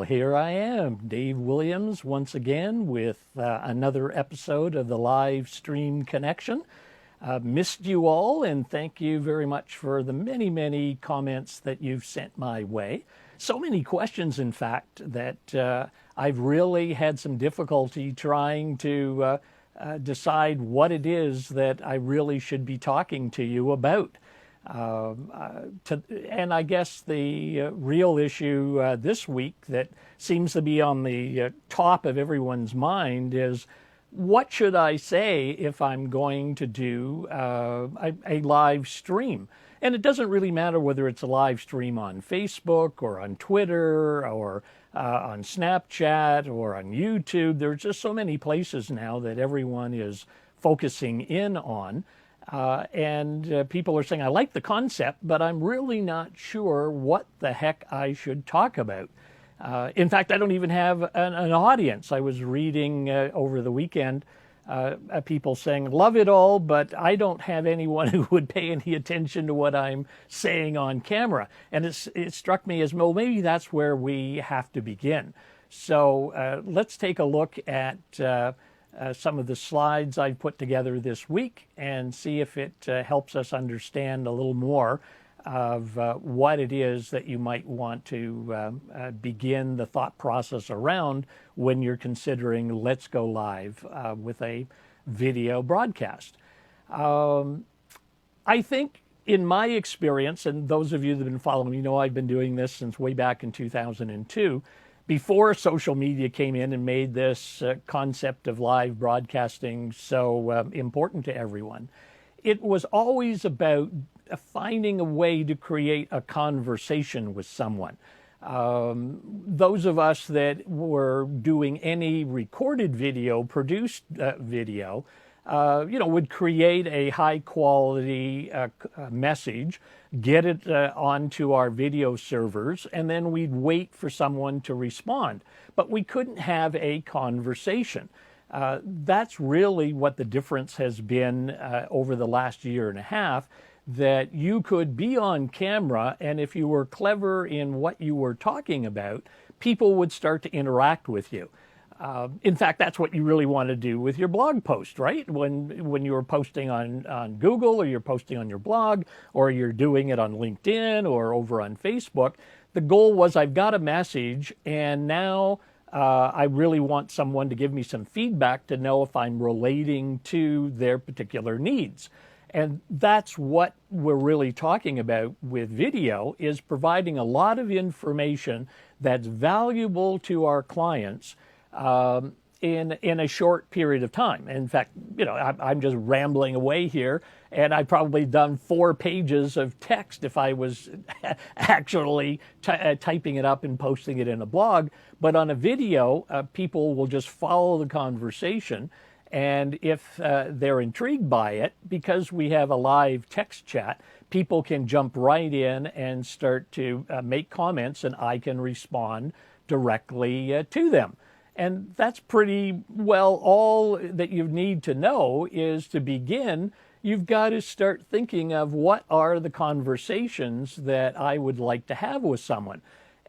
Well, here I am, Dave Williams, once again with another episode of the Livestream Connection. Missed you all, and thank you very much for the many, many comments that you've sent my way. So many questions, in fact, that I've really had some difficulty trying to decide what it is that I really should be talking to you about. And I guess the real issue this week that seems to be on the top of everyone's mind is, what should I say if I'm going to do a live stream? And it doesn't really matter whether it's a live stream on Facebook or on Twitter or on Snapchat or on YouTube. There's just so many places now that everyone is focusing in on. And people are saying, I like the concept, but I'm really not sure what the heck I should talk about. In fact, I don't even have an audience. I was reading over the weekend people saying, love it all, but I don't have anyone who would pay any attention to what I'm saying on camera. And it struck me as, well, maybe that's where we have to begin. So let's take a look at some of the slides I've put together this week and see if it helps us understand a little more of what it is that you might want to begin the thought process around when you're considering let's go live with a video broadcast. I think in my experience, and those of you that have been following me know I've been doing this since way back in 2002, before social media came in and made this concept of live broadcasting so important to everyone. It was always about finding a way to create a conversation with someone. Those of us that were doing any recorded video, produced video, would create a high quality message, get it onto our video servers, and then we'd wait for someone to respond. But we couldn't have a conversation. That's really what the difference has been over the last year and a half, that you could be on camera, and if you were clever in what you were talking about, people would start to interact with you. In fact, that's what you really want to do with your blog post, right? When you're posting on Google, or you're posting on your blog, or you're doing it on LinkedIn or over on Facebook, the goal was, I've got a message, and now I really want someone to give me some feedback to know if I'm relating to their particular needs. And that's what we're really talking about with video, is providing a lot of information that's valuable to our clients in a short period of time. In fact, I'm just rambling away here, and I've probably done 4 pages of text if I was actually typing it up and posting it in a blog. But on a video, people will just follow the conversation. And if they're intrigued by it, because we have a live text chat, people can jump right in and start to make comments, and I can respond directly to them. And that's pretty well all that you need to know. Is to begin, you've got to start thinking of, what are the conversations that I would like to have with someone.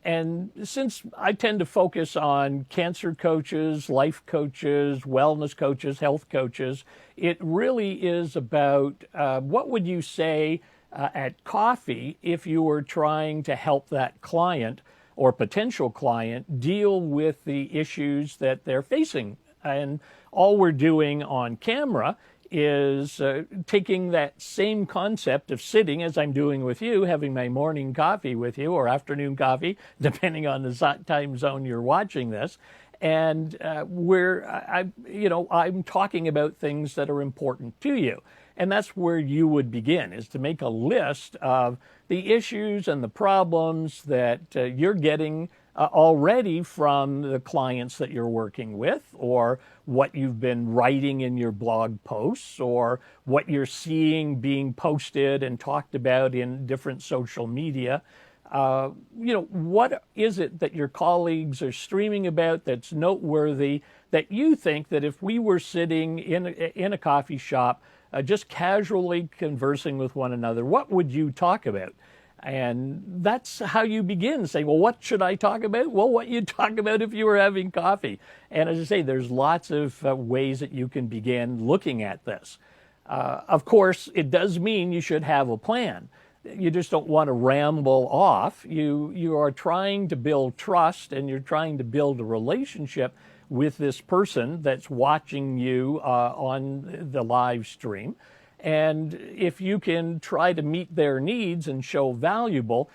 And since I tend to focus on cancer coaches, life coaches, wellness coaches, health coaches, it really is about what would you say at coffee if you were trying to help that client or potential client deal with the issues that they're facing. And all we're doing on camera is taking that same concept of sitting, as I'm doing with you, having my morning coffee with you, or afternoon coffee, depending on the time zone you're watching this. And I'm talking about things that are important to you. And that's where you would begin, is to make a list of the issues and the problems that you're getting already from the clients that you're working with, or what you've been writing in your blog posts, or what you're seeing being posted and talked about in different social media. What is it that your colleagues are streaming about that's noteworthy, that you think that if we were sitting in a coffee shop, just casually conversing with one another, what would you talk about? And that's how you begin. Say, well, what should I talk about? Well, what you'd talk about if you were having coffee. And as I say, there's lots of ways that you can begin looking at this. Of course, it does mean you should have a plan. You just don't want to ramble off. You are trying to build trust, and you're trying to build a relationship with this person that's watching you on the live stream. And if you can try to meet their needs and show valuable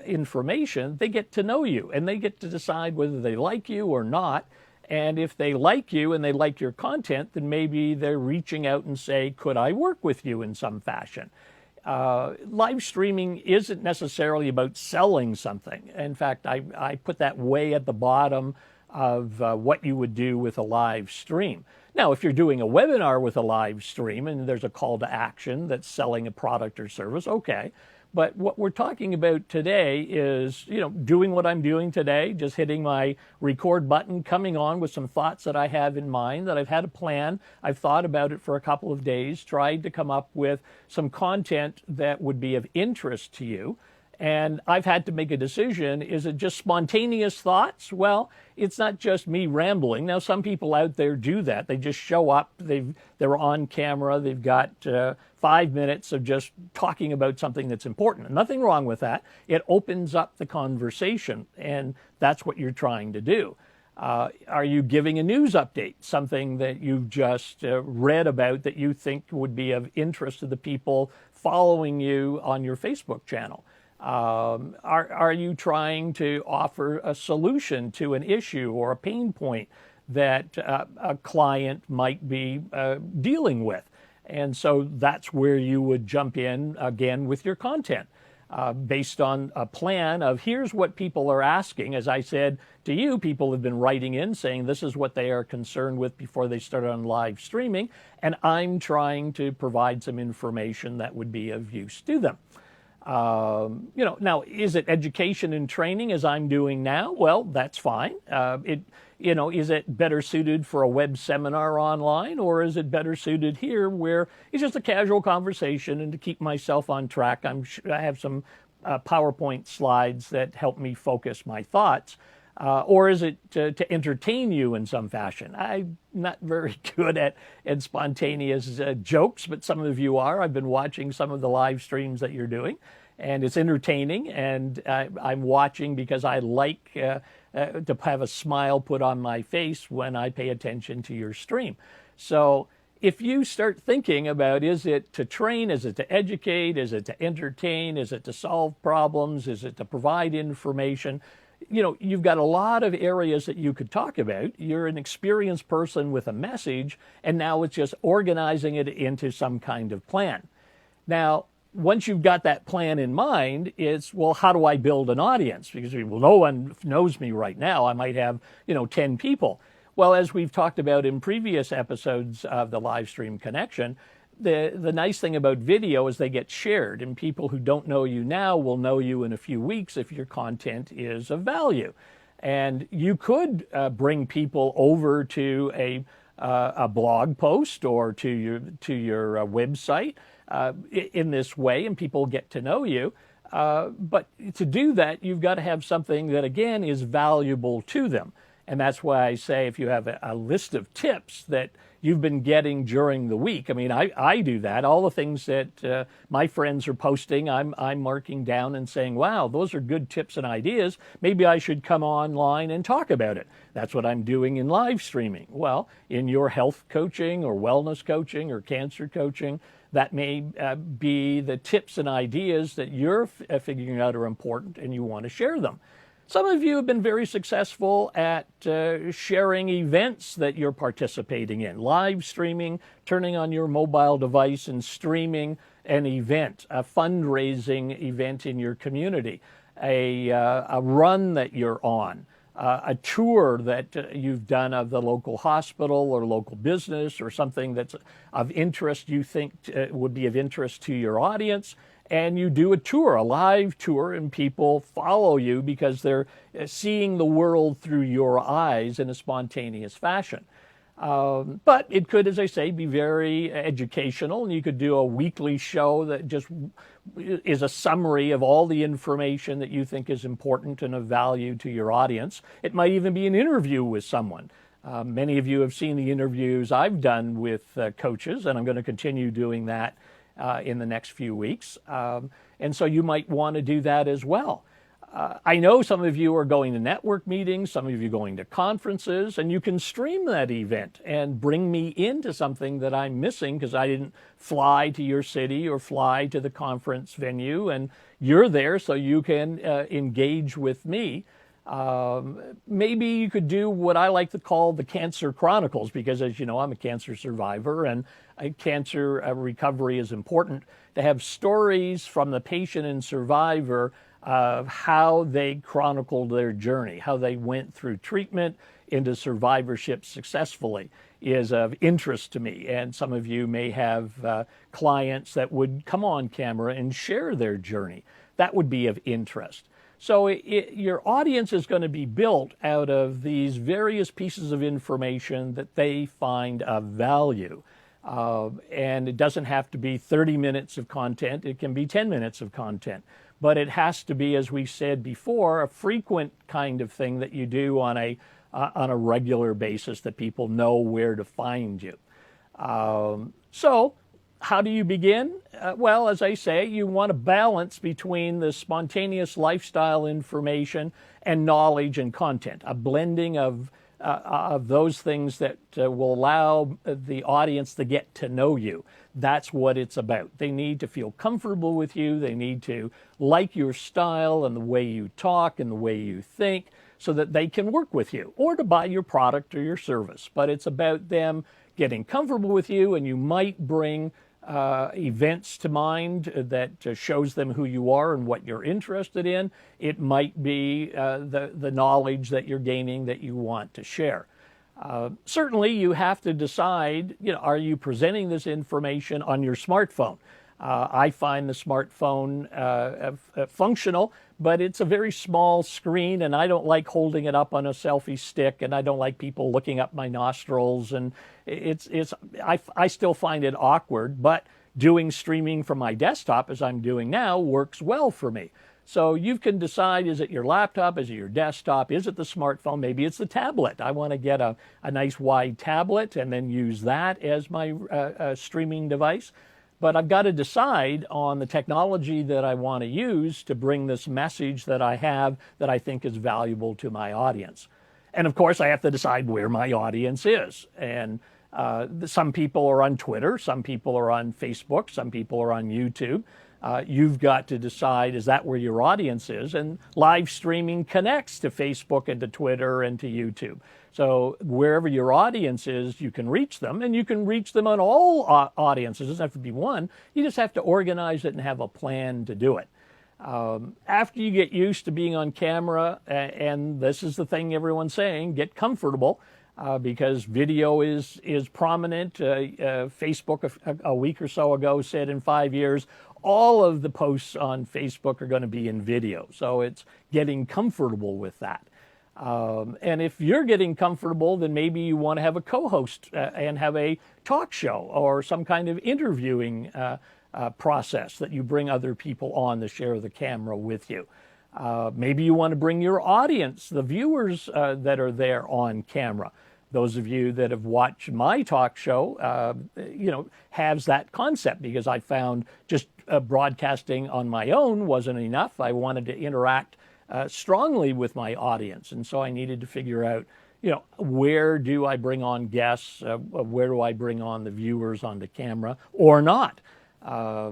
information, they get to know you, and they get to decide whether they like you or not. And if they like you and they like your content, then maybe they're reaching out and say, could I work with you in some fashion? Live streaming isn't necessarily about selling something. In fact, I put that way at the bottom of what you would do with a live stream. Now, if you're doing a webinar with a live stream and there's a call to action that's selling a product or service, okay. But what we're talking about today is, doing what I'm doing today, just hitting my record button, coming on with some thoughts that I have in mind, that I've had a plan. I've thought about it for a couple of days, tried to come up with some content that would be of interest to you. And I've had to make a decision. Is it just spontaneous thoughts? Well, it's not just me rambling. Now, some people out there do that. They just show up. They're on camera. They've got 5 minutes of just talking about something that's important. Nothing wrong with that. It opens up the conversation, and that's what you're trying to do. Are you giving a news update, something that you've just read about that you think would be of interest to the people following you on your Facebook channel? Are you trying to offer a solution to an issue or a pain point that a client might be dealing with? And so that's where you would jump in again with your content based on a plan of here's what people are asking. As I said to you, people have been writing in saying this is what they are concerned with before they start on live streaming, and I'm trying to provide some information that would be of use to them. Now, is it education and training as I'm doing now? Well, that's fine. Is it better suited for a web seminar online, or is it better suited here where it's just a casual conversation and to keep myself on track? I have some PowerPoint slides that help me focus my thoughts. Or is it to entertain you in some fashion? I'm not very good at spontaneous jokes, but some of you are. I've been watching some of the live streams that you're doing, and it's entertaining, and I'm watching because I like to have a smile put on my face when I pay attention to your stream. So if you start thinking about, is it to train, is it to educate, is it to entertain, is it to solve problems, is it to provide information? You've got a lot of areas that you could talk about. You're an experienced person with a message, and now it's just organizing it into some kind of plan. Now, once you've got that plan in mind, it's, well, how do I build an audience? Because, well, no one knows me right now. I might have, 10 people. Well, as we've talked about in previous episodes of the Livestream Connection, the nice thing about video is they get shared, and people who don't know you now will know you in a few weeks if your content is of value. And you could bring people over to a blog post or to your website in this way, and people get to know you. But to do that, you've got to have something that, again, is valuable to them. And that's why I say if you have a list of tips that you've been getting during the week. I mean, I do that. All the things that my friends are posting, I'm marking down and saying, wow, those are good tips and ideas. Maybe I should come online and talk about it. That's what I'm doing in live streaming. Well, in your health coaching or wellness coaching or cancer coaching, that may be the tips and ideas that you're figuring out are important and you want to share them. Some of you have been very successful at sharing events that you're participating in, live streaming, turning on your mobile device and streaming an event, a fundraising event in your community, a run that you're on, a tour that you've done of the local hospital or local business or something that's of interest you think would be of interest to your audience. And you do a tour, a live tour, and people follow you because they're seeing the world through your eyes in a spontaneous fashion. But it could, as I say, be very educational, and you could do a weekly show that just is a summary of all the information that you think is important and of value to your audience. It might even be an interview with someone. Many of you have seen the interviews I've done with coaches, and I'm going to continue doing that in the next few weeks. And so you might want to do that as well. I know some of you are going to network meetings, some of you going to conferences, and you can stream that event and bring me into something that I'm missing because I didn't fly to your city or fly to the conference venue, and you're there so you can engage with me. Maybe you could do what I like to call the Cancer Chronicles, because as you know, I'm a cancer survivor, and cancer recovery is important to have stories from the patient and survivor of how they chronicled their journey, how they went through treatment into survivorship successfully is of interest to me. And some of you may have clients that would come on camera and share their journey. That would be of interest. So your audience is going to be built out of these various pieces of information that they find of value. And it doesn't have to be 30 minutes of content. It can be 10 minutes of content. But it has to be, as we said before, a frequent kind of thing that you do on a regular basis that people know where to find you. So how do you begin? Well, as I say, you want to balance between the spontaneous lifestyle information and knowledge and content, a blending of those things that will allow the audience to get to know you. That's what it's about. They need to feel comfortable with you. They need to like your style and the way you talk and the way you think so that they can work with you or to buy your product or your service. But it's about them getting comfortable with you, and you might bring events to mind that shows them who you are and what you're interested in. It might be the knowledge that you're gaining that you want to share. Certainly, you have to decide, are you presenting this information on your smartphone? I find the smartphone functional, but it's a very small screen, and I don't like holding it up on a selfie stick, and I don't like people looking up my nostrils, and I still find it awkward, but doing streaming from my desktop, as I'm doing now, works well for me. So you can decide, is it your laptop, is it your desktop, is it the smartphone, maybe it's the tablet. I want to get a nice wide tablet and then use that as my streaming device. But I've got to decide on the technology that I want to use to bring this message that I have that I think is valuable to my audience. And of course, I have to decide where my audience is. And some people are on Twitter, some people are on Facebook, some people are on YouTube. You've got to decide, is that where your audience is? And live streaming connects to Facebook and to Twitter and to YouTube. So wherever your audience is, you can reach them, and you can reach them on all audiences. It doesn't have to be one. You just have to organize it and have a plan to do it. After you get used to being on camera, and this is the thing everyone's saying, get comfortable. Because video is prominent. Facebook a week or so ago said in 5 years, all of the posts on Facebook are going to be in video. So it's getting comfortable with that. And if you're getting comfortable, then maybe you want to have a co-host and have a talk show or some kind of interviewing process that you bring other people on to share the camera with you. Maybe you want to bring your audience, the viewers that are there on camera. Those of you that have watched my talk show, has that concept, because I found just broadcasting on my own wasn't enough. I wanted to interact strongly with my audience. And so I needed to figure out, where do I bring on guests? Where do I bring on the viewers onto camera or not?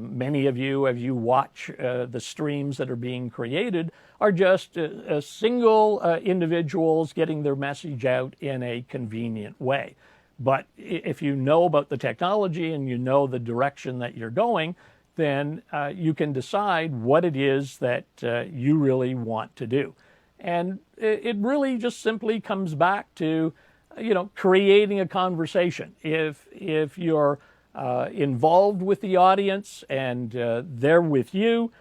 Many of you, as you watch the streams that are being created, are just single individuals getting their message out in a convenient way. But if you know about the technology and you know the direction that you're going, then you can decide what it is that you really want to do. And it really just simply comes back to, creating a conversation. If you're involved with the audience and they're with you,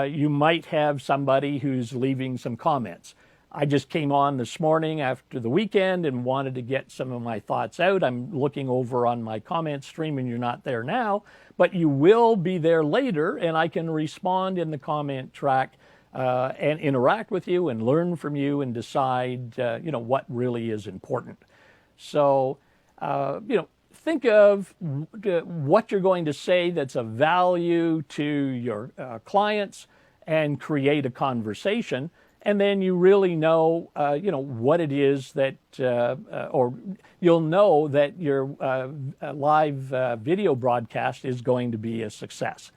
you might have somebody who's leaving some comments. I just came on this morning after the weekend and wanted to get some of my thoughts out. I'm looking over on my comment stream and you're not there now, but you will be there later, and I can respond in the comment track and interact with you and learn from you and decide, what really is important. So, think of what you're going to say that's of value to your clients and create a conversation. And then you really know, what it is that, or you'll know that your live video broadcast is going to be a success.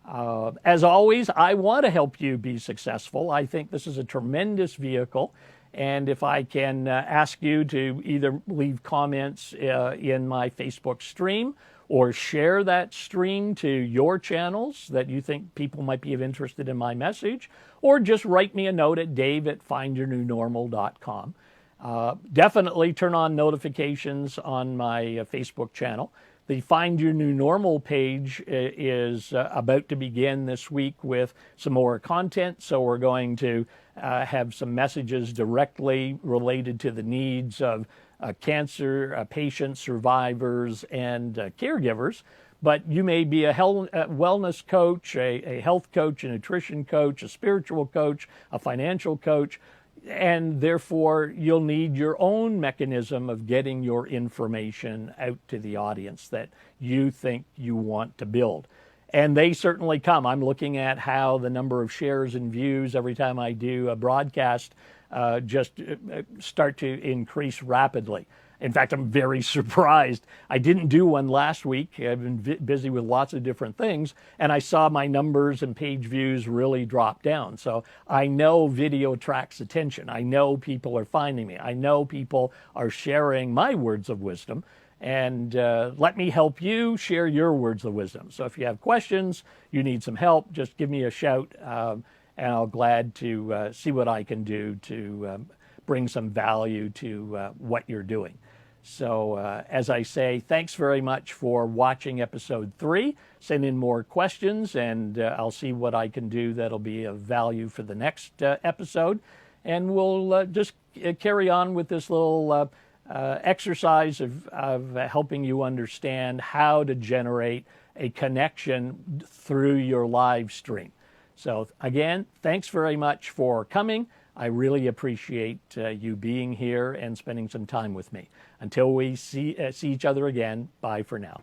As always, I want to help you be successful. I think this is a tremendous vehicle. And if I can ask you to either leave comments in my Facebook stream or share that stream to your channels that you think people might be interested in my message, or just write me a note at dave@findyournewnormal.com. Definitely turn on notifications on my Facebook channel. The Find Your New Normal page is about to begin this week with some more content, so we're going to have some messages directly related to the needs of cancer patients, survivors, and caregivers. But you may be a wellness coach, a health coach, a nutrition coach, a spiritual coach, a financial coach, and therefore you'll need your own mechanism of getting your information out to the audience that you think you want to build. And they certainly come. I'm looking at how the number of shares and views every time I do a broadcast just start to increase rapidly. In fact, I'm very surprised. I didn't do one last week. I've been busy with lots of different things, and I saw my numbers and page views really drop down. So I know video attracts attention. I know people are finding me. I know people are sharing my words of wisdom. And let me help you share your words of wisdom. So if you have questions, you need some help, just give me a shout, and I'll glad to see what I can do to bring some value to what you're doing. So as I say, thanks very much for watching episode 3. Send in more questions, and I'll see what I can do that'll be of value for the next episode. And we'll just carry on with this little exercise of helping you understand how to generate a connection through your live stream. So again, thanks very much for coming. I really appreciate you being here and spending some time with me. Until we see each other again, bye for now.